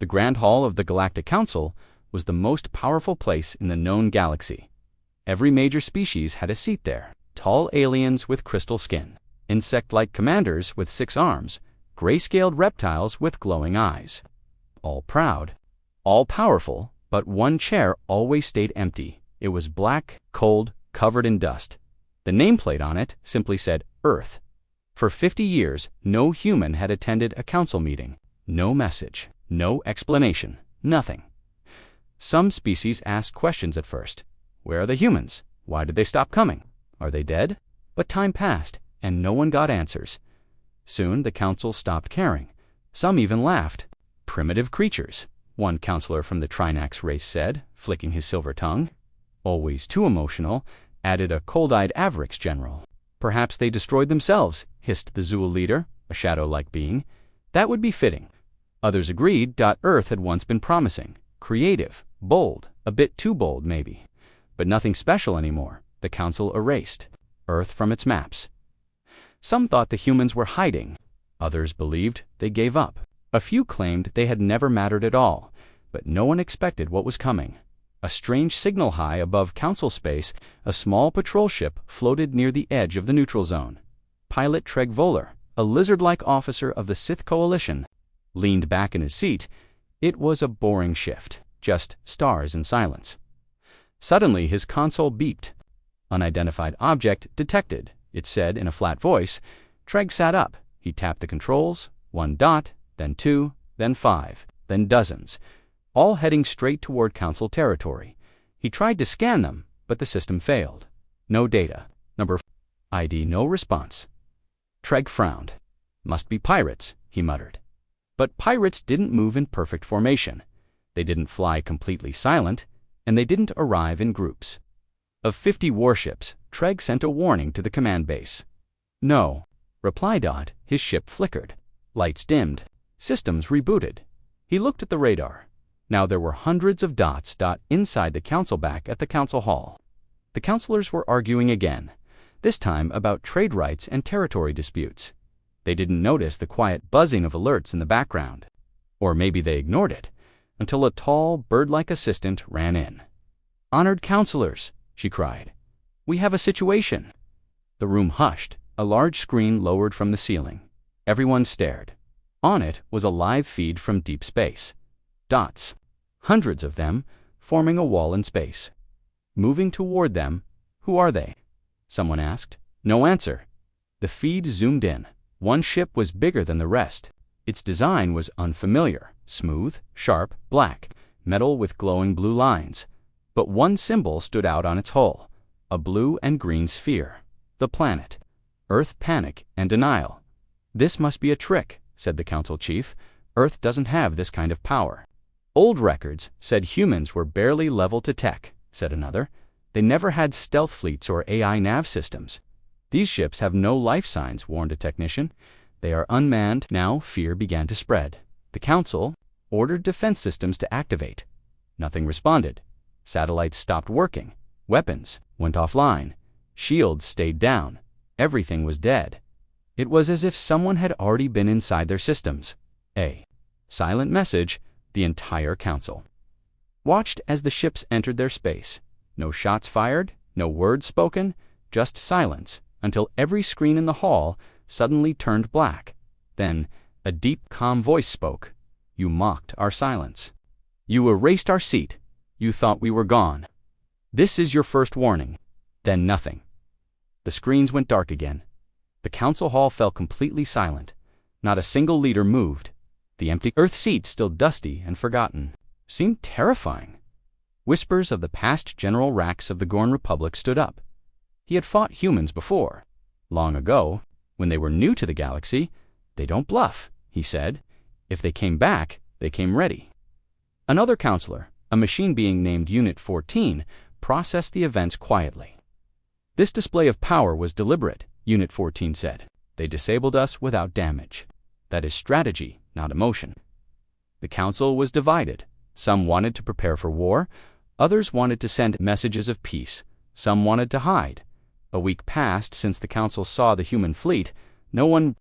The Grand Hall of the Galactic Council was the most powerful place in the known galaxy. Every major species had a seat there. Tall aliens with crystal skin, insect-like commanders with 6 arms, gray-scaled reptiles with glowing eyes. All proud, all powerful, but one chair always stayed empty. It was black, cold, covered in dust. The nameplate on it simply said Earth. For 50 years, no human had attended a council meeting. No message, no explanation, nothing. Some species asked questions at first. Where are the humans? Why did they stop coming? Are they dead? But time passed, and no one got answers. Soon the council stopped caring. Some even laughed. Primitive creatures, one counselor from the Trinax race said, flicking his silver tongue. Always too emotional, added a cold-eyed Avrix general. Perhaps they destroyed themselves, hissed the Zool leader, a shadow-like being. That would be fitting. Others agreed. Earth had once been promising, creative, bold, a bit too bold maybe. But nothing special anymore. The council erased Earth from its maps. Some thought the humans were hiding. Others believed they gave up. A few claimed they had never mattered at all, but no one expected what was coming. A strange signal high above council space, a small patrol ship floated near the edge of the neutral zone. Pilot Treg Voller, a lizard-like officer of the Sith Coalition, leaned back in his seat. It was a boring shift, just stars and silence. Suddenly his console beeped. Unidentified object detected, it said in a flat voice. Treg sat up. He tapped the controls. 1 dot, then 2, then 5, then dozens, all heading straight toward council territory. He tried to scan them, but the system failed. No data. Number ID no response. Treg frowned. Must be pirates, he muttered. But pirates didn't move in perfect formation. They didn't fly completely silent, and they didn't arrive in groups. Of 50 warships, Treg sent a warning to the command base. No. Reply. His ship flickered. Lights dimmed. Systems rebooted. He looked at the radar. Now there were hundreds of dots. Inside the council back at the council hall. The councilors were arguing again, this time about trade rights and territory disputes. They didn't notice the quiet buzzing of alerts in the background. Or maybe they ignored it, until a tall, bird-like assistant ran in. "Honored councilors," she cried. "We have a situation." The room hushed. A large screen lowered from the ceiling. Everyone stared. On it was a live feed from deep space. Dots. Hundreds of them, forming a wall in space. Moving toward them. "Who are they?" someone asked. No answer. The feed zoomed in. One ship was bigger than the rest. Its design was unfamiliar, smooth, sharp, black, metal with glowing blue lines. But one symbol stood out on its hull, a blue and green sphere. The planet. Earth panic and denial. "This must be a trick," said the council chief. "Earth doesn't have this kind of power." "Old records said humans were barely level to tech," said another. "They never had stealth fleets or AI nav systems." "These ships have no life signs," warned a technician. "They are unmanned." Now fear began to spread. The council ordered defense systems to activate. Nothing responded. Satellites stopped working. Weapons went offline. Shields stayed down. Everything was dead. It was as if someone had already been inside their systems. A silent message. The entire council watched as the ships entered their space. No shots fired, no words spoken, just silence, until every screen in the hall suddenly turned black. Then a deep, calm voice spoke. "You mocked our silence. You erased our seat. You thought we were gone. This is your first warning." Then nothing. The screens went dark again. The council hall fell completely silent. Not a single leader moved. The empty Earth seat, still dusty and forgotten, seemed terrifying. Whispers of the past General Rax of the Gorn Republic stood up. He had fought humans before. Long ago, when they were new to the galaxy. "They don't bluff," he said. "If they came back, they came ready." Another counselor, a machine being named Unit 14, processed the events quietly. "This display of power was deliberate," Unit 14 said. "They disabled us without damage. That is strategy, not emotion." The council was divided. Some wanted to prepare for war. Others wanted to send messages of peace. Some wanted to hide. A week passed since the council saw the human fleet. No one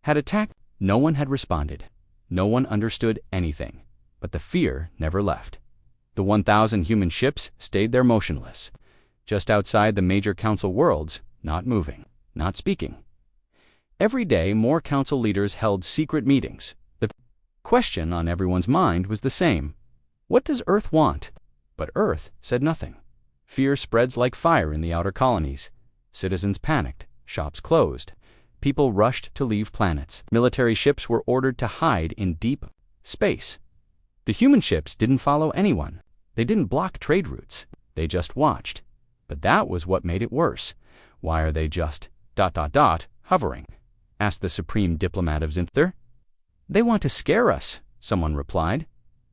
had attacked. No one had responded. No one understood anything. But the fear never left. The 1,000 human ships stayed there motionless, just outside the major council worlds, not moving, not speaking. Every day, more council leaders held secret meetings. The question on everyone's mind was the same. What does Earth want? But Earth said nothing. Fear spreads like fire in the outer colonies. Citizens panicked, shops closed. People rushed to leave planets. Military ships were ordered to hide in deep space. The human ships didn't follow anyone. They didn't block trade routes. They just watched. But that was what made it worse. Why are they just ... hovering? Asked the supreme diplomat of Zinther. They want to scare us, someone replied.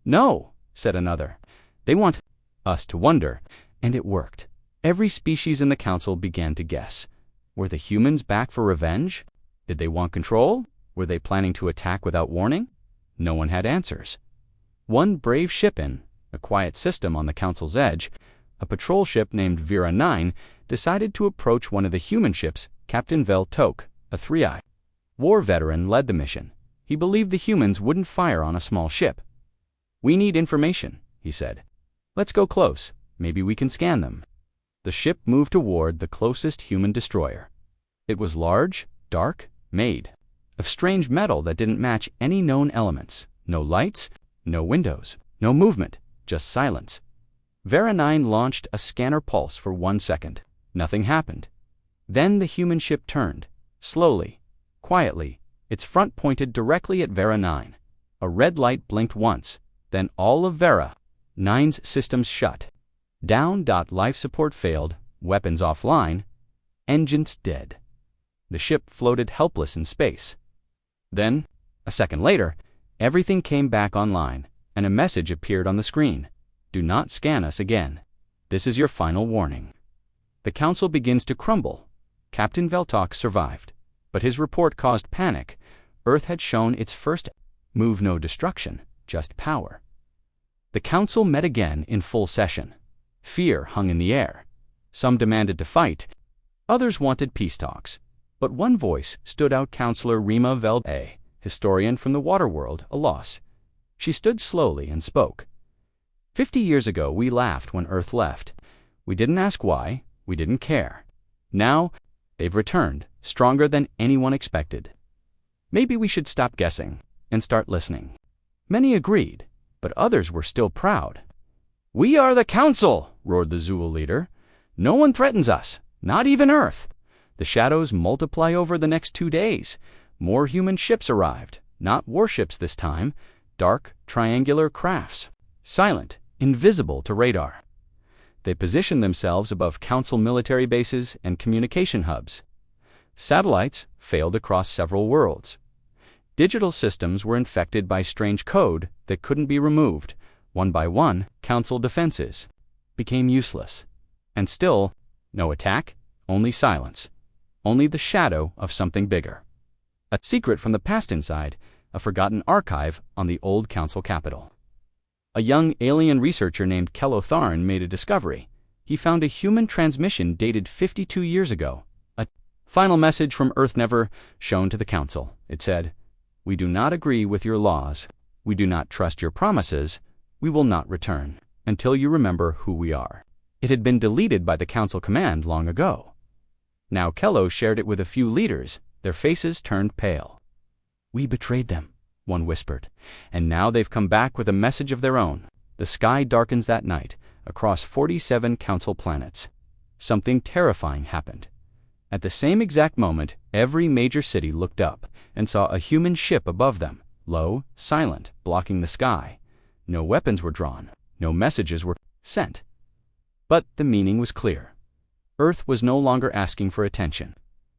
No, said another. They want us to wonder. And it worked. Every species in the council began to guess. Were the humans back for revenge? Did they want control? Were they planning to attack without warning? No one had answers. One brave ship in a quiet system on the council's edge, a patrol ship named Vera 9, decided to approach one of the human ships. Captain Vel Tok, a three-eyed war veteran, led the mission. He believed the humans wouldn't fire on a small ship. We need information, he said. Let's go close. Maybe we can scan them. The ship moved toward the closest human destroyer. It was large, dark, made of strange metal that didn't match any known elements. No lights, no windows, no movement, just silence. Vera 9 launched a scanner pulse for 1 second. Nothing happened. Then the human ship turned, slowly, quietly, its front pointed directly at Vera 9. A red light blinked once, then all of Vera 9's systems shut. Down. Life support failed, weapons offline, engines dead. The ship floated helpless in space. Then, a second later, everything came back online, and a message appeared on the screen. Do not scan us again. This is your final warning. The council begins to crumble. Captain Veltok survived, but his report caused panic. Earth had shown its first move: no destruction, just power. The council met again in full session. Fear hung in the air. Some demanded to fight. Others wanted peace talks. But one voice stood out: Counselor Rima Vel, a historian from the water world, a loss. She stood slowly and spoke. 50 years ago, we laughed when Earth left. We didn't ask why. We didn't care. Now, they've returned, stronger than anyone expected. Maybe we should stop guessing and start listening. Many agreed, but others were still proud. We are the council, roared the Zool leader. No one threatens us, not even Earth. The shadows multiply over the next 2 days. More human ships arrived, not warships this time, dark, triangular crafts, silent, invisible to radar. They positioned themselves above council military bases and communication hubs. Satellites failed across several worlds. Digital systems were infected by strange code that couldn't be removed. One by one, council defenses became useless. And still, no attack, only silence. Only the shadow of something bigger. A secret from the past inside, a forgotten archive on the old council capital. A young alien researcher named Kelotharn made a discovery. He found a human transmission dated 52 years ago. A final message from Earth never shown to the council. It said, "We do not agree with your laws. We do not trust your promises. We will not return until you remember who we are." It had been deleted by the council command long ago. Now Kello shared it with a few leaders. Their faces turned pale. "We betrayed them," one whispered, "and now they've come back with a message of their own." The sky darkens that night, across 47 council planets. Something terrifying happened. At the same exact moment, every major city looked up and saw a human ship above them, low, silent, blocking the sky. No weapons were drawn, no messages were sent. But the meaning was clear. Earth was no longer asking for attention.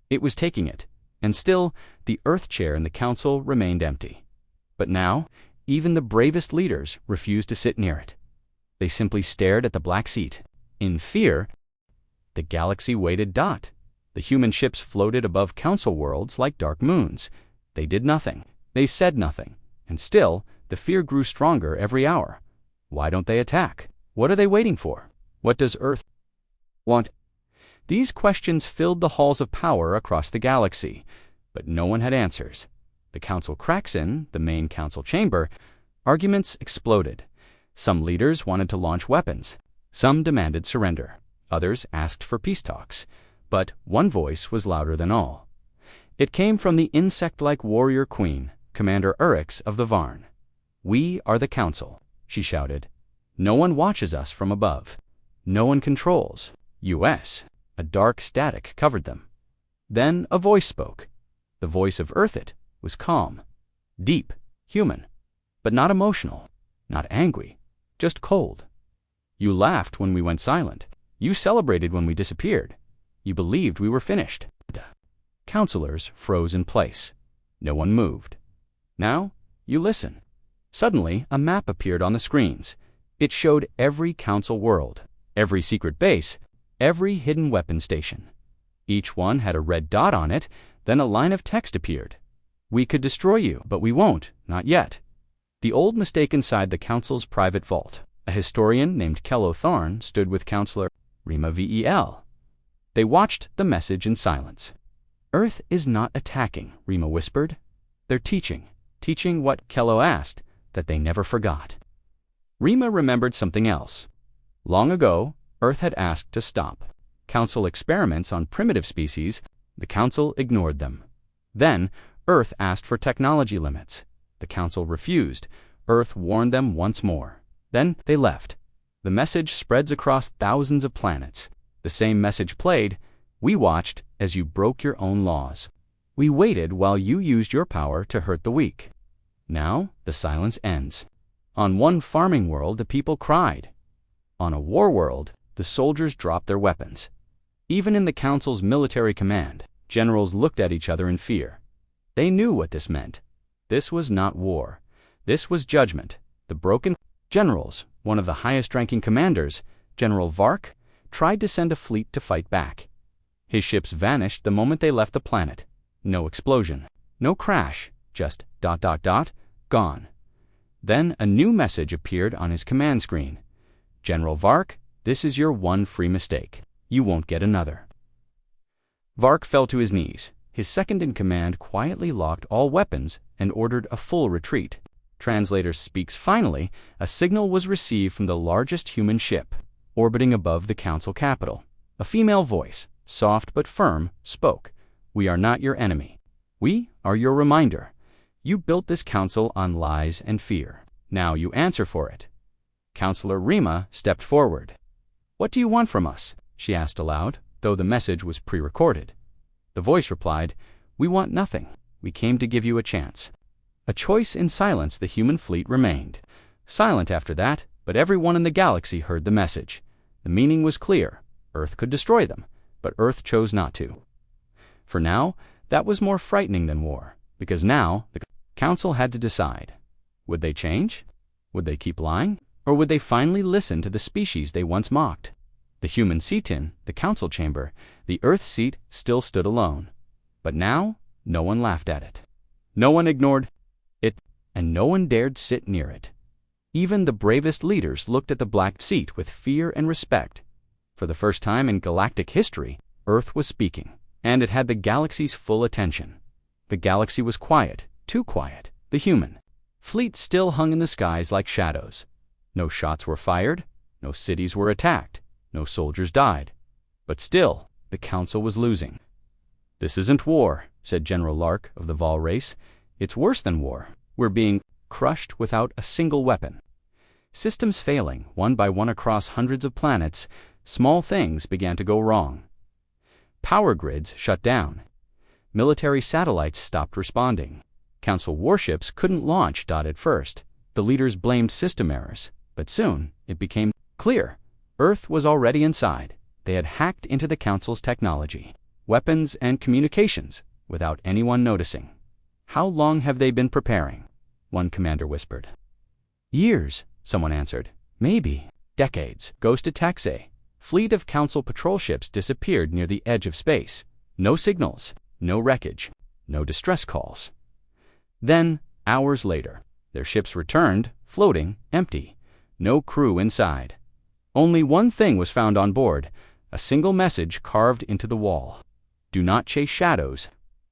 It was taking it, and still, the Earth chair in the council remained empty. But now, even the bravest leaders refused to sit near it. They simply stared at the black seat. In fear, the galaxy waited. The human ships floated above council worlds like dark moons. They did nothing. They said nothing. And still, the fear grew stronger every hour. Why don't they attack? What are they waiting for? What does Earth want? These questions filled the halls of power across the galaxy, but no one had answers. The council cracks in the main council chamber. Arguments exploded. Some leaders wanted to launch weapons. Some demanded surrender. Others asked for peace talks. But one voice was louder than all. It came from the insect-like warrior queen, Commander Urix of the Varn. "We are the Council," she shouted. "No one watches us from above. No one controls US." A dark static covered them. Then a voice spoke. The voice of Earthit was calm, deep, human, but not emotional, not angry, just cold. "You laughed when we went silent. You celebrated when we disappeared. You believed we were finished." Counselors froze in place. No one moved. "Now, you listen." Suddenly, a map appeared on the screens. It showed every council world, every secret base, every hidden weapon station. Each one had a red dot on it, then a line of text appeared. "We could destroy you, but we won't, not yet." The old mistake inside the council's private vault. A historian named Kello Tharn stood with Counselor Rima Vel. They watched the message in silence. "Earth is not attacking," Rima whispered. "They're teaching what Kello asked, that they never forgot." Rima remembered something else. Long ago, Earth had asked to stop. Council experiments on primitive species, the Council ignored them. Then, Earth asked for technology limits. The Council refused. Earth warned them once more. Then they left. The message spreads across thousands of planets. The same message played. "We watched as you broke your own laws. We waited while you used your power to hurt the weak." Now, the silence ends. On one farming world, the people cried. On a war world, the soldiers dropped their weapons. Even in the Council's military command, generals looked at each other in fear. They knew what this meant. This was not war. This was judgment. The broken generals, one of the highest-ranking commanders, General Vark, tried to send a fleet to fight back. His ships vanished the moment they left the planet. No explosion, no crash, just ... gone. Then a new message appeared on his command screen. "General Vark, this is your one free mistake. You won't get another." Vark fell to his knees. His second-in-command quietly locked all weapons and ordered a full retreat. Translator speaks. Finally, a signal was received from the largest human ship, orbiting above the Council capital. A female voice, soft but firm, spoke. "We are not your enemy. We are your reminder. You built this Council on lies and fear. Now you answer for it." Counselor Rima stepped forward. "What do you want from us?" she asked aloud, though the message was pre-recorded. The voice replied, "We want nothing. We came to give you a chance." A choice in silence. The human fleet remained silent after that, but everyone in the galaxy heard the message. The meaning was clear. Earth could destroy them, but Earth chose not to. For now, that was more frightening than war, because now the Council had to decide. Would they change? Would they keep lying? Or would they finally listen to the species they once mocked? The human seat in the Council chamber, the Earth seat, still stood alone. But now, no one laughed at it. No one ignored it, and no one dared sit near it. Even the bravest leaders looked at the black seat with fear and respect. For the first time in galactic history, Earth was speaking, and it had the galaxy's full attention. The galaxy was quiet, too quiet. The human fleet still hung in the skies like shadows. No shots were fired, no cities were attacked, no soldiers died. But still, the Council was losing. "This isn't war," said General Lark of the Vol race. "It's worse than war. We're being crushed without a single weapon." Systems failing, one by one across hundreds of planets, small things began to go wrong. Power grids shut down. Military satellites stopped responding. Council warships couldn't launch. At first, the leaders blamed system errors, but soon it became clear. Earth was already inside. They had hacked into the Council's technology, weapons and communications, without anyone noticing. "How long have they been preparing?" one commander whispered. "Years," someone answered. "Maybe decades." Ghost attacks. A fleet of Council patrol ships disappeared near the edge of space. No signals, no wreckage, no distress calls. Then, hours later, their ships returned, floating, empty. No crew inside. Only one thing was found on board, a single message carved into the wall. "Do not chase shadows."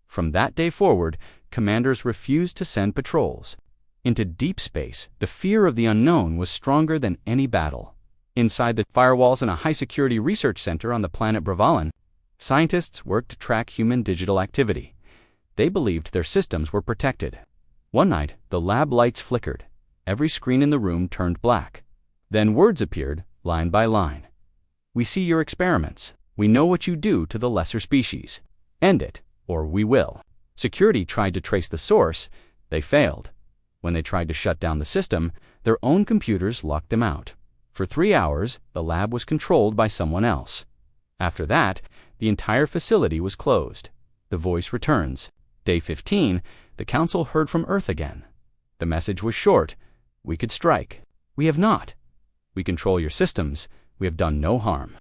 From that day forward, commanders refused to send patrols. Into deep space, the fear of the unknown was stronger than any battle. Inside the firewalls in a high-security research center on the planet Bravalan, scientists worked to track human digital activity. They believed their systems were protected. One night, the lab lights flickered. Every screen in the room turned black. Then words appeared, line by line. "We see your experiments. We know what you do to the lesser species. End it, or we will." Security tried to trace the source. They failed. When they tried to shut down the system, their own computers locked them out. For 3 hours, the lab was controlled by someone else. After that, the entire facility was closed. The voice returns. Day 15, the Council heard from Earth again. The message was short. "We could strike. We have not. We control your systems. We have done no harm.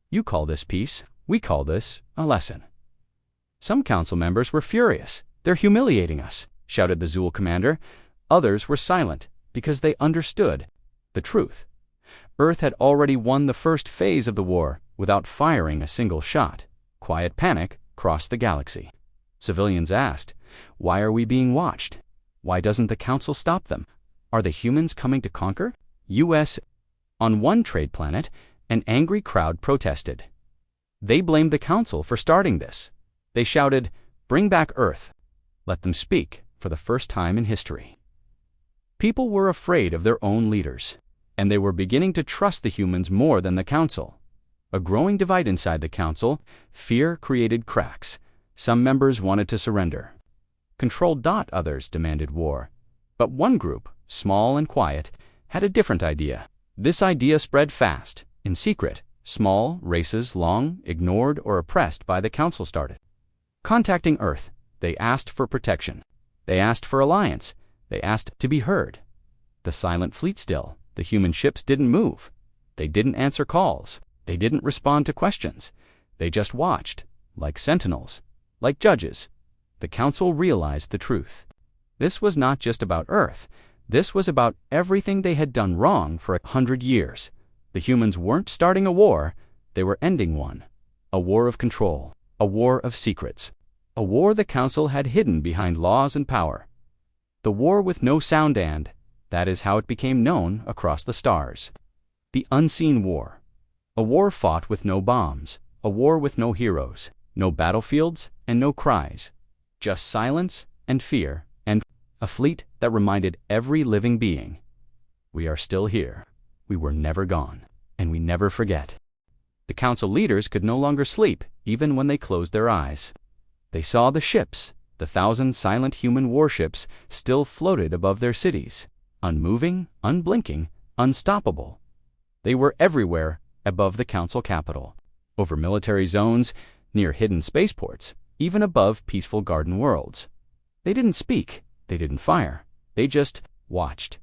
You call this peace. We call this a lesson." Some council members were furious. "They're humiliating us," shouted the Zool commander. Others were silent because they understood the truth. Earth had already won the first phase of the war without firing a single shot. Quiet panic crossed the galaxy. Civilians asked, "Why are we being watched? Why doesn't the Council stop them? Are the humans coming to conquer?" U.S. On one trade planet, an angry crowd protested. They blamed the Council for starting this. They shouted, "Bring back Earth. Let them speak for the first time in history." People were afraid of their own leaders, and they were beginning to trust the humans more than the Council. A growing divide inside the Council. Fear created cracks. Some members wanted to surrender. Others demanded war. But one group, small and quiet, had a different idea. This idea spread fast. In secret, small races long ignored or oppressed by the Council started contacting Earth. They asked for protection. They asked for alliance. They asked to be heard. The silent fleet still. The human ships didn't move. They didn't answer calls. They didn't respond to questions. They just watched, like sentinels, like judges. The Council realized the truth. This was not just about Earth. This was about everything they had done wrong for 100 years. The humans weren't starting a war. They were ending one. A war of control. A war of secrets. A war the Council had hidden behind laws and power. The war with no sound, and that is how it became known across the stars. The unseen war. A war fought with no bombs. A war with no heroes. No battlefields and no cries. Just silence and fear and a fleet that reminded every living being, "We are still here. We were never gone. And we never forget." The Council leaders could no longer sleep, even when they closed their eyes. They saw the ships. The 1,000 silent human warships still floated above their cities, unmoving, unblinking, unstoppable. They were everywhere above the Council capital, over military zones, near hidden spaceports, even above peaceful garden worlds. They didn't speak. They didn't fire. They just watched.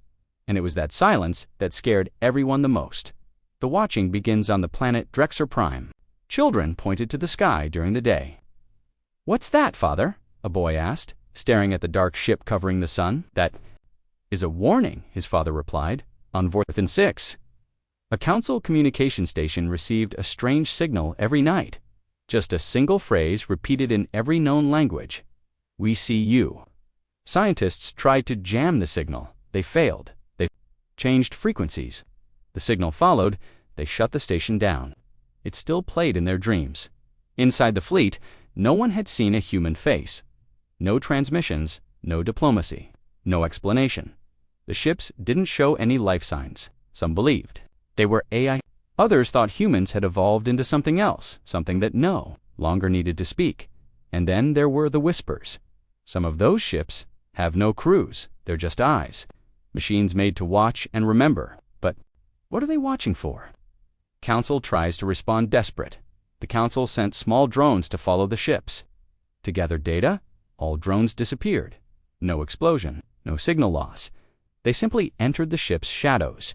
And it was that silence that scared everyone the most. The watching begins on the planet Drexer Prime. Children pointed to the sky during the day. "What's that, Father?" a boy asked, staring at the dark ship covering the sun. "That is a warning," his father replied. "On Vorthan 6. A Council communication station received a strange signal every night. Just a single phrase repeated in every known language. "We see you." Scientists tried to jam the signal. They failed. They changed frequencies. The signal followed. They shut the station down. It still played in their dreams. Inside the fleet, no one had seen a human face. No transmissions, no diplomacy, no explanation. The ships didn't show any life signs. Some believed they were AI. Others thought humans had evolved into something else, something that no longer needed to speak. And then there were the whispers. Some of those ships have no crews. They're just eyes. Machines made to watch and remember. But what are they watching for? Council tries to respond desperate. The Council sent small drones to follow the ships. To gather data, all drones disappeared. No explosion, no signal loss. They simply entered the ship's shadows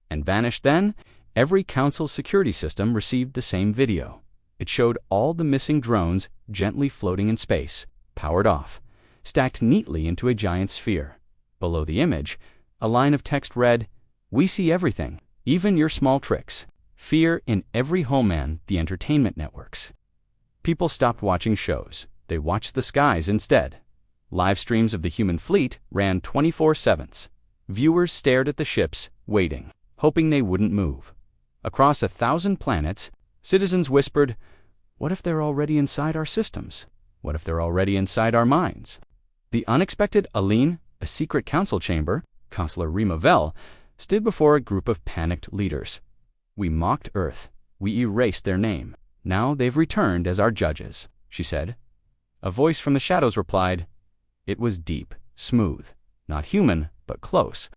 and vanished. Then, every Council security system received the same video. It showed all the missing drones gently floating in space, powered off, stacked neatly into a giant sphere. Below the image, a line of text read, "We see everything, even your small tricks." Fear in every home and the entertainment networks. People stopped watching shows. They watched the skies instead. Live streams of the human fleet ran 24/7. Viewers stared at the ships, waiting, hoping they wouldn't move. Across 1,000 planets, citizens whispered, "What if they're already inside our systems? What if they're already inside our minds?" The unexpected Aline, a secret council chamber, Counselor Rimavel, stood before a group of panicked leaders. "We mocked Earth. We erased their name. Now they've returned as our judges," she said. A voice from the shadows replied. It was deep, smooth, not human, but close.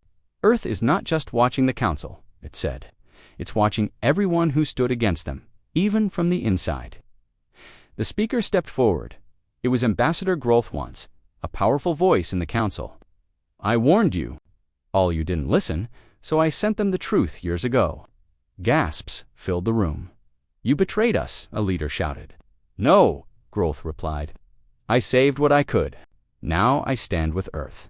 "Earth is not just watching the council," it said. "It's watching everyone who stood against them, even from the inside." The speaker stepped forward. It was Ambassador Grolthwance, a powerful voice in the council. "I warned you. All you didn't listen, so I sent them the truth years ago." Gasps filled the room. "You betrayed us," a leader shouted. "No," Grolth replied. "I saved what I could. Now I stand with Earth."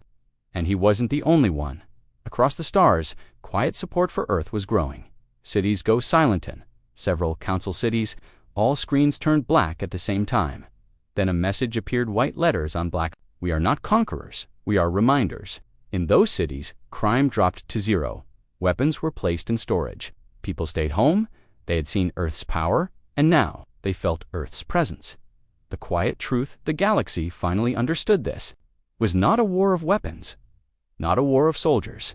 And he wasn't the only one. Across the stars, quiet support for Earth was growing. Cities go silent in several council cities. All screens turned black at the same time. Then a message appeared, white letters on black. "We are not conquerors. We are reminders." In those cities, crime dropped to zero. Weapons were placed in storage. People stayed home. They had seen Earth's power, and now they felt Earth's presence. The quiet truth, the galaxy finally understood this, was not a war of weapons, not a war of soldiers,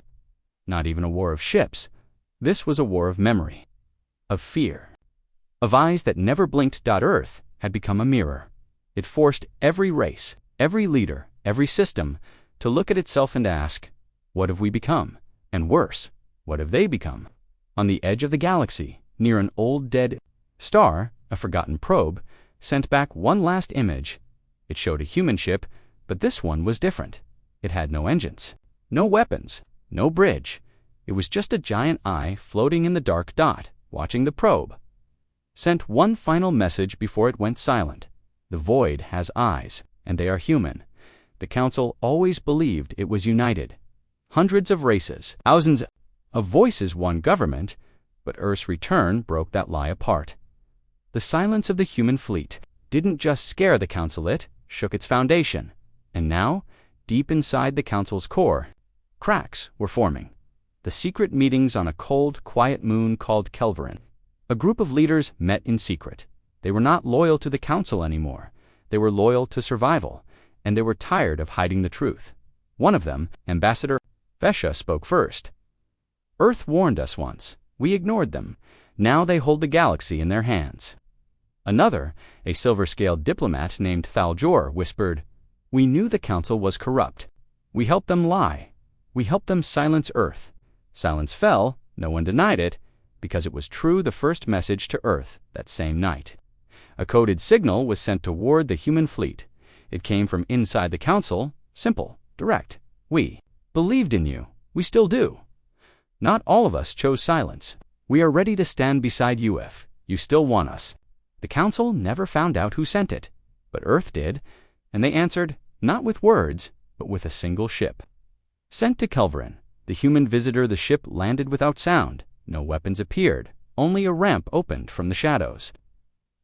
not even a war of ships. This was a war of memory, of fear, of eyes that never blinked. Earth had become a mirror. It forced every race, every leader, every system to look at itself and ask, what have we become? And worse, what have they become? On the edge of the galaxy, near an old dead star, a forgotten probe sent back one last image. It showed a human ship, but this one was different. It had no engines, no weapons, no bridge. It was just a giant eye floating in the dark dot, watching the probe. Sent one final message before it went silent. The void has eyes, and they are human. The council always believed it was united. Hundreds of races, thousands of voices, one government, but Earth's return broke that lie apart. The silence of the human fleet didn't just scare the council, it shook its foundation. And now, deep inside the council's core, cracks were forming. The secret meetings on a cold, quiet moon called Kelverin. A group of leaders met in secret. They were not loyal to the council anymore. They were loyal to survival, and they were tired of hiding the truth. One of them, Ambassador Vesha, spoke first. "Earth warned us once. We ignored them. Now they hold the galaxy in their hands." Another, a silver-scaled diplomat named Thaljor, whispered, "We knew the council was corrupt. We helped them lie. We helped them silence Earth." Silence fell, no one denied it, because it was true. The first message to Earth that same night. A coded signal was sent toward the human fleet. It came from inside the council, simple, direct. "We believed in you. We still do. Not all of us chose silence. We are ready to stand beside you if you still want us." The council never found out who sent it, but Earth did, and they answered, not with words, but with a single ship. Sent to Kelverin, the human visitor, the ship landed without sound. No weapons appeared, only a ramp opened from the shadows.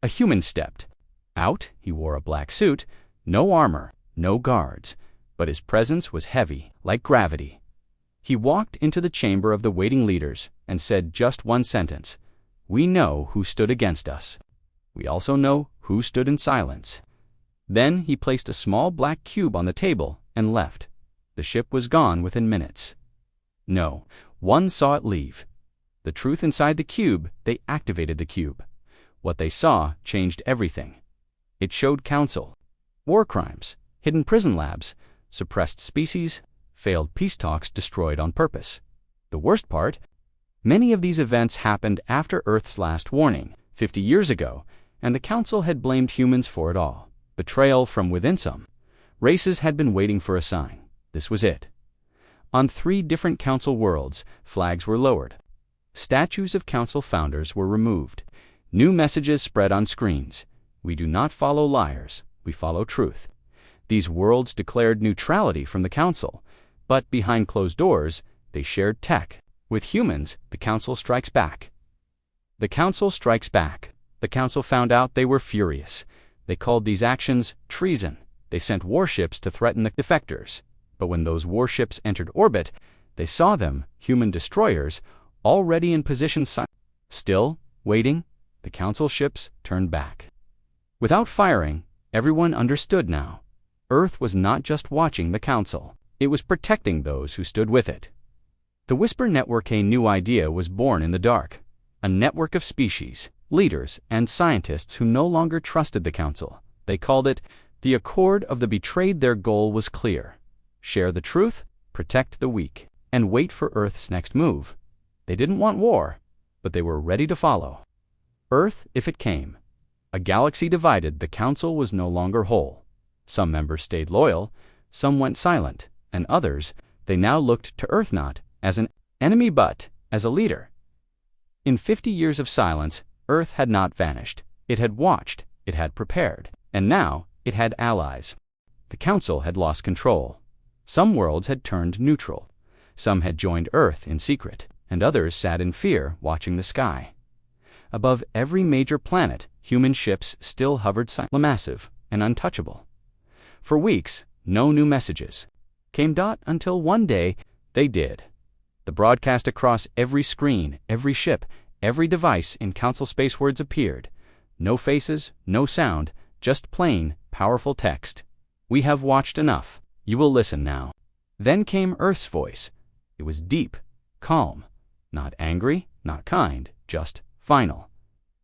A human stepped out. He wore a black suit, no armor, no guards, but his presence was heavy, like gravity. He walked into the chamber of the waiting leaders and said just one sentence, "We know who stood against us. We also know who stood in silence." Then he placed a small black cube on the table and left. The ship was gone within minutes. No, one saw it leave. The truth inside the cube, they activated the cube. What they saw changed everything. It showed council, war crimes, hidden prison labs, suppressed species, failed peace talks destroyed on purpose. The worst part? Many of these events happened after Earth's last warning, 50 years ago, and the council had blamed humans for it all. Betrayal from within. Some races had been waiting for a sign. This was it. On 3 different council worlds, flags were lowered. Statues of council founders were removed. New messages spread on screens. "We do not follow liars. We follow truth." These worlds declared neutrality from the council, but behind closed doors, they shared tech. With humans, the council strikes back. The council strikes back. The council found out. They were furious. They called these actions treason. They sent warships to threaten the defectors. But when those warships entered orbit, they saw them, human destroyers, already in position. Still, waiting, the Council ships turned back. Without firing, everyone understood now. Earth was not just watching the Council. It was protecting those who stood with it. The Whisper Network, a new idea, was born in the dark. A network of species, leaders, and scientists who no longer trusted the Council. They called it the Accord of the Betrayed. Their goal was clear: share the truth, protect the weak, and wait for Earth's next move. They didn't want war, but they were ready to follow. Earth, if it came. A galaxy divided, the Council was no longer whole. Some members stayed loyal, some went silent, and others, they now looked to Earth not as an enemy but as a leader. In 50 years of silence, Earth had not vanished. It had watched, it had prepared, and now it had allies. The Council had lost control. Some worlds had turned neutral. Some had joined Earth in secret, and others sat in fear watching the sky. Above every major planet, human ships still hovered silently, massive and untouchable. For weeks, no new messages came until one day they did. The broadcast across every screen, every ship, every device in Council space words appeared. No faces, no sound, just plain, powerful text. "We have watched enough. You will listen now." Then came Earth's voice. It was deep, calm, not angry, not kind, just final.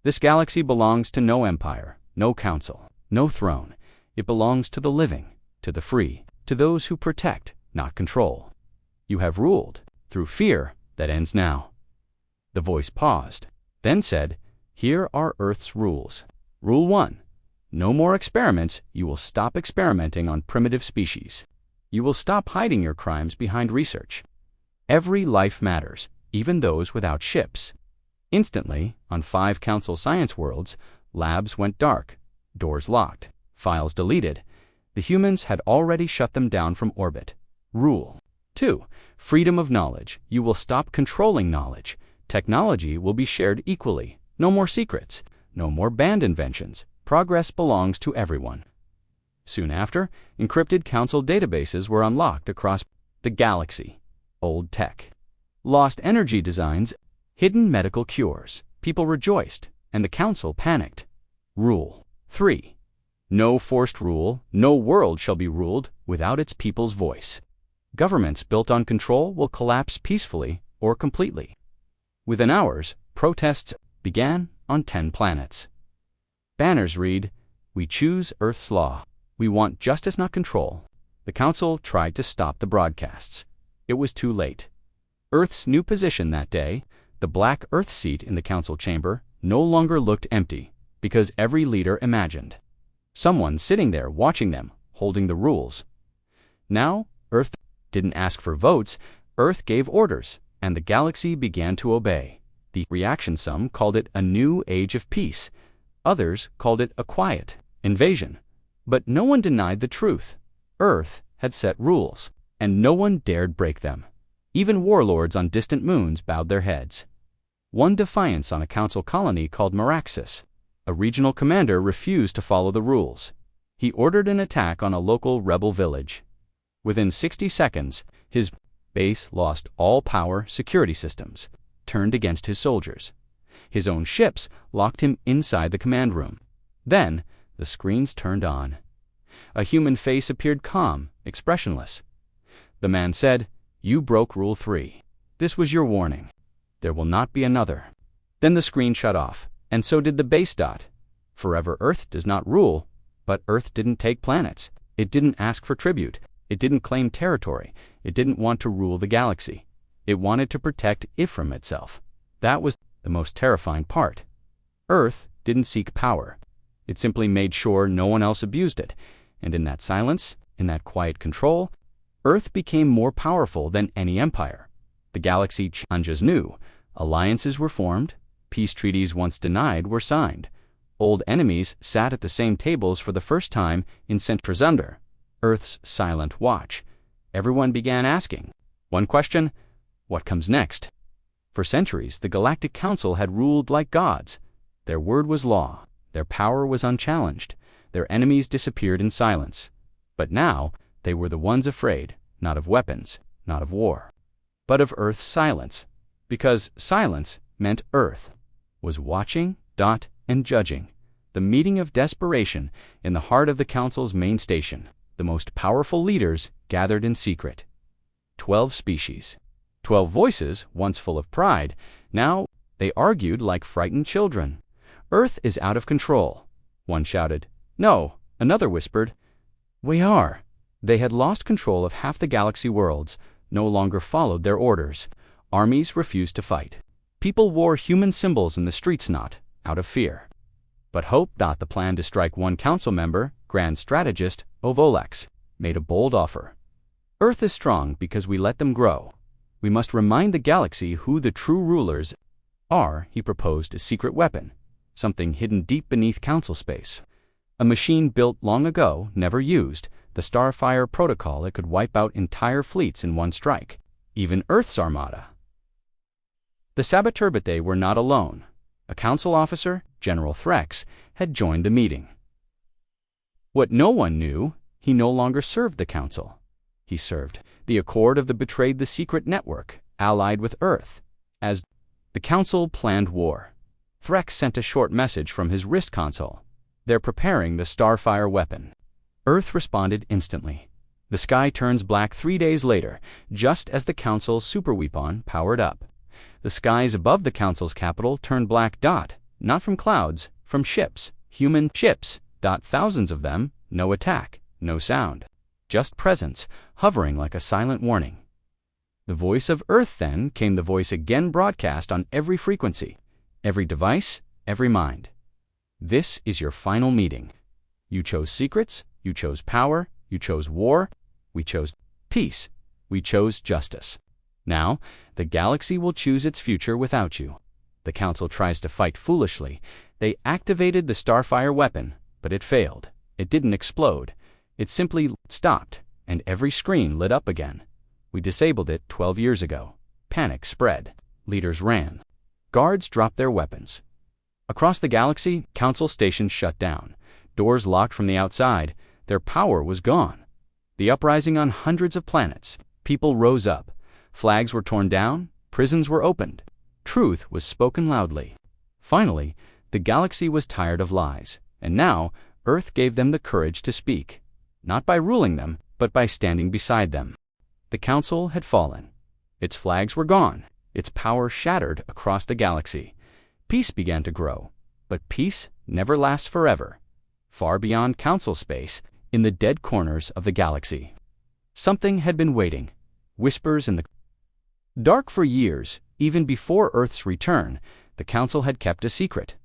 This galaxy belongs to no empire, no council, no throne. It belongs to the living, to the free, to those who protect, not control. You have ruled through fear that ends now. The voice paused, then said, "Here are Earth's rules. Rule 1. No more experiments. You will stop experimenting on primitive species. You will stop hiding your crimes behind research. Every life matters, even those without ships." Instantly, on 5 Council science worlds, labs went dark, doors locked, files deleted. The humans had already shut them down from orbit. Rule 2. Freedom of knowledge. You will stop controlling knowledge. Technology will be shared equally. No more secrets. No more banned inventions. Progress belongs to everyone. Soon after, encrypted Council databases were unlocked across the galaxy. Old tech, lost energy designs, hidden medical cures. People rejoiced, and the Council panicked. Rule 3. No forced rule. No world shall be ruled without its people's voice. Governments built on control will collapse peacefully or completely. Within hours, protests began on 10 planets. Banners read, "We choose Earth's law. We want justice, not control." The Council tried to stop the broadcasts. It was too late. Earth's new position that day, the black Earth seat in the Council chamber, no longer looked empty, because every leader imagined someone sitting there watching them, holding the rules. Now, Earth didn't ask for votes. Earth gave orders, and the galaxy began to obey. The reaction, some called it a new age of peace. Others called it a quiet invasion. But no one denied the truth. Earth had set rules, and no one dared break them. Even warlords on distant moons bowed their heads. One defiance on a Council colony called Meraxis. A regional commander refused to follow the rules. He ordered an attack on a local rebel village. Within 60 seconds, his base lost all power. Security systems turned against his soldiers. His own ships locked him inside the command room. Then, the screens turned on. A human face appeared, calm, expressionless. The man said, "You broke Rule 3. This was your warning. There will not be another." Then the screen shut off, and so did the base. Forever Earth does not rule, but Earth didn't take planets. It didn't ask for tribute. It didn't claim territory. It didn't want to rule the galaxy. It wanted to protect it from itself. That was the most terrifying part. Earth didn't seek power. It simply made sure no one else abused it. And in that silence, in that quiet control, Earth became more powerful than any empire. The galaxy challenges new. Alliances were formed. Peace treaties once denied were signed. Old enemies sat at the same tables for the first time in centuries. Under Earth's silent watch, everyone began asking one question: what comes next? For centuries, the Galactic Council had ruled like gods. Their word was law. Their power was unchallenged. Their enemies disappeared in silence. But now, they were the ones afraid, not of weapons, not of war, but of Earth's silence, because silence meant Earth was watching, and judging. The meeting of desperation in the heart of the Council's main station. The most powerful leaders gathered in secret. 12 species. 12 voices, once full of pride, now they argued like frightened children. Earth is out of control. One shouted, "No." Another whispered, "We are." They had lost control of half the galaxy worlds, no longer followed their orders. Armies refused to fight. People wore human symbols in the streets not out of fear. But hope. The plan to strike one council member, grand strategist Ovolex, made a bold offer. Earth is strong because we let them grow. We must remind the galaxy who the true rulers are. He proposed a secret weapon, something hidden deep beneath council space. A machine built long ago, never used, the Starfire protocol. It could wipe out entire fleets in one strike, even Earth's armada. The saboteur, but they were not alone. A council officer, General Threx, had joined the meeting. What no one knew, he no longer served the council. He served the Accord of the betrayed the secret network, allied with Earth. As the council planned war, Threx sent a short message from his wrist console. They're preparing the Starfire weapon. Earth responded instantly. The sky turns black 3 days later, just as the council's superweapon powered up. The skies above the council's capital turned black. Not from clouds, from ships, human ships. Thousands of them, no attack, no sound. Just presence, hovering like a silent warning. The voice of Earth. Then came the voice again, broadcast on every frequency, every device, every mind. This is your final meeting. You chose secrets, you chose power, you chose war, we chose peace, we chose justice. Now, the galaxy will choose its future without you. The Council tries to fight foolishly. They activated the Starfire weapon, but it failed. It didn't explode. It simply stopped, and every screen lit up again. We disabled it 12 years ago. Panic spread. Leaders ran. Guards dropped their weapons. Across the galaxy, Council stations shut down. Doors locked from the outside. Their power was gone. The uprising on hundreds of planets. People rose up. Flags were torn down. Prisons were opened. Truth was spoken loudly. Finally, the galaxy was tired of lies, and now Earth gave them the courage to speak. Not by ruling them, but by standing beside them. The Council had fallen. Its flags were gone. Its power shattered across the galaxy. Peace began to grow, but peace never lasts forever. Far beyond Council space, in the dead corners of the galaxy, something had been waiting. Whispers in the dark for years. Even before Earth's return, the Council had kept a secret.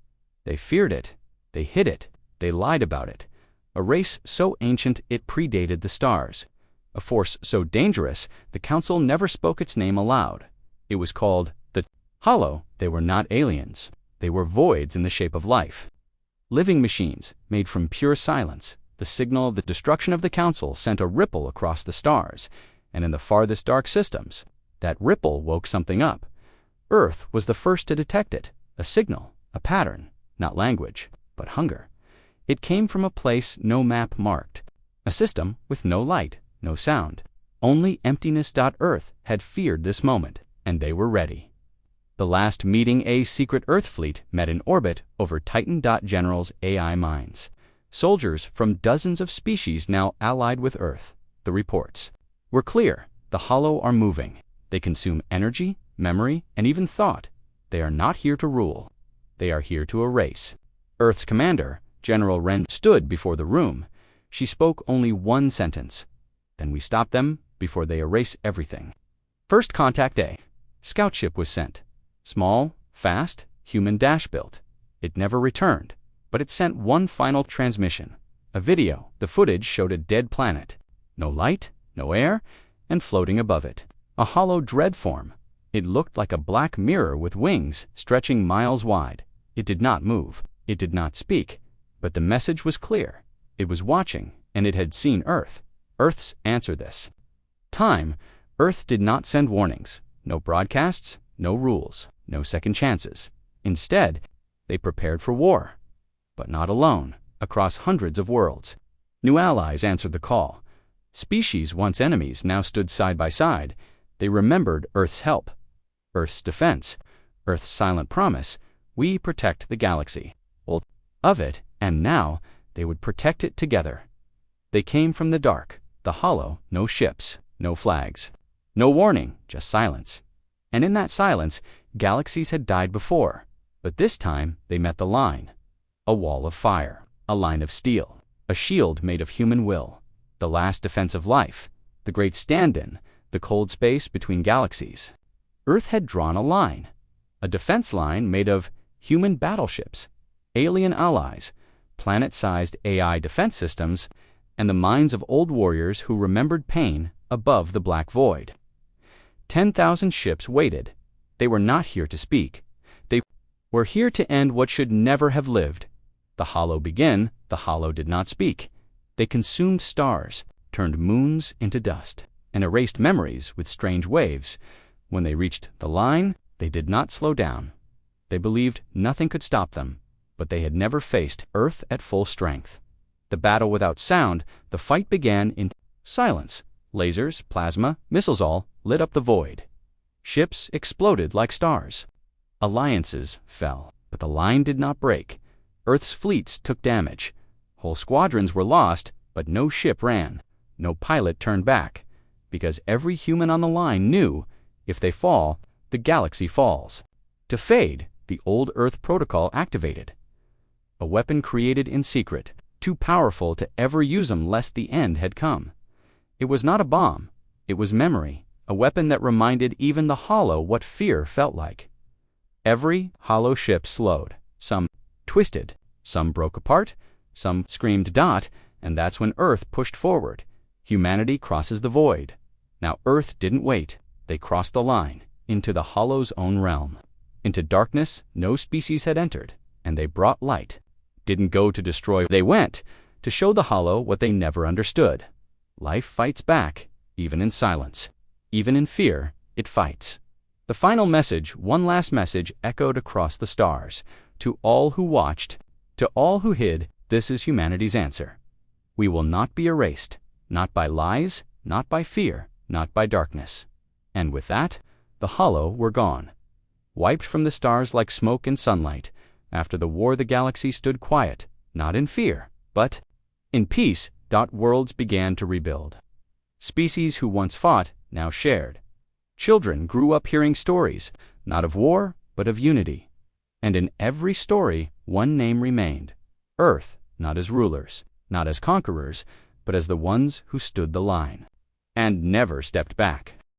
They feared it. They hid it. They lied about it. A race so ancient it predated the stars. A force so dangerous, the Council never spoke its name aloud. It was called the Hollow. They were not aliens. They were voids in the shape of life. Living machines, made from pure silence. The signal of the destruction of the Council sent a ripple across the stars, and in the farthest dark systems, that ripple woke something up. Earth was the first to detect it. A signal, a pattern, not language, but hunger. It came from a place no map marked. A system with no light, no sound. Only emptiness. Earth had feared this moment, and they were ready. The last meeting, a secret Earth fleet met in orbit over Titan. General's AI minds. Soldiers from dozens of species now allied with Earth. The reports were clear. The Hollow are moving. They consume energy, memory, and even thought. They are not here to rule. They are here to erase. Earth's commander, General Wren, stood before the room. She spoke only one sentence. Then we stop them before they erase everything. First contact. A scout ship was sent. Small, fast, human built. It never returned, but it sent one final transmission. A video. The footage showed a dead planet. No light, no air, and floating above it, a hollow dread form. It looked like a black mirror with wings stretching miles wide. It did not move. It did not speak. But the message was clear. It was watching, and it had seen Earth. Earth's answer this time. Earth did not send warnings. No broadcasts, no rules, no second chances. Instead, they prepared for war. But not alone, across hundreds of worlds. New allies answered the call. Species once enemies now stood side by side. They remembered Earth's help, Earth's defense, Earth's silent promise: we protect the galaxy. Well, of it, and now they would protect it together. They came from the dark, the hollow, no ships, no flags, no warning, just silence. And in that silence, galaxies had died before, but this time they met the line. A wall of fire, a line of steel, a shield made of human will, the last defense of life, the great stand-in, the cold space between galaxies. Earth had drawn a line, a defense line made of human battleships, alien allies, planet-sized AI defense systems, and the minds of old warriors who remembered pain above the black void. 10,000 ships waited. They were not here to speak. They were here to end what should never have lived. The hollow began, the hollow did not speak. They consumed stars, turned moons into dust, and erased memories with strange waves. When they reached the line, they did not slow down. They believed nothing could stop them, but they had never faced Earth at full strength. The battle without sound, the fight began in silence. Lasers, plasma, missiles all lit up the void. Ships exploded like stars. Alliances fell, but the line did not break. Earth's fleets took damage. Whole squadrons were lost, but no ship ran. No pilot turned back, because every human on the line knew, if they fall, the galaxy falls. To fade, the old Earth protocol activated. A weapon created in secret, too powerful to ever use them lest the end had come. It was not a bomb. It was memory, a weapon that reminded even the hollow what fear felt like. Every hollow ship slowed. Some twisted, some broke apart, some screamed dot, and that's when Earth pushed forward. Humanity crosses the void. Now Earth didn't wait. They crossed the line, into the hollow's own realm. Into darkness no species had entered, and they brought light. Didn't go to destroy, they went to show the hollow what they never understood. Life fights back, even in silence. Even in fear, it fights. The final message, one last message, echoed across the stars. To all who watched, to all who hid, this is humanity's answer. We will not be erased, not by lies, not by fear, not by darkness. And with that, the hollow were gone. Wiped from the stars like smoke and sunlight. After the war, the galaxy stood quiet, not in fear, but in peace. Worlds began to rebuild. Species who once fought now shared. Children grew up hearing stories, not of war, but of unity. And in every story, one name remained: Earth, not as rulers, not as conquerors, but as the ones who stood the line and never stepped back.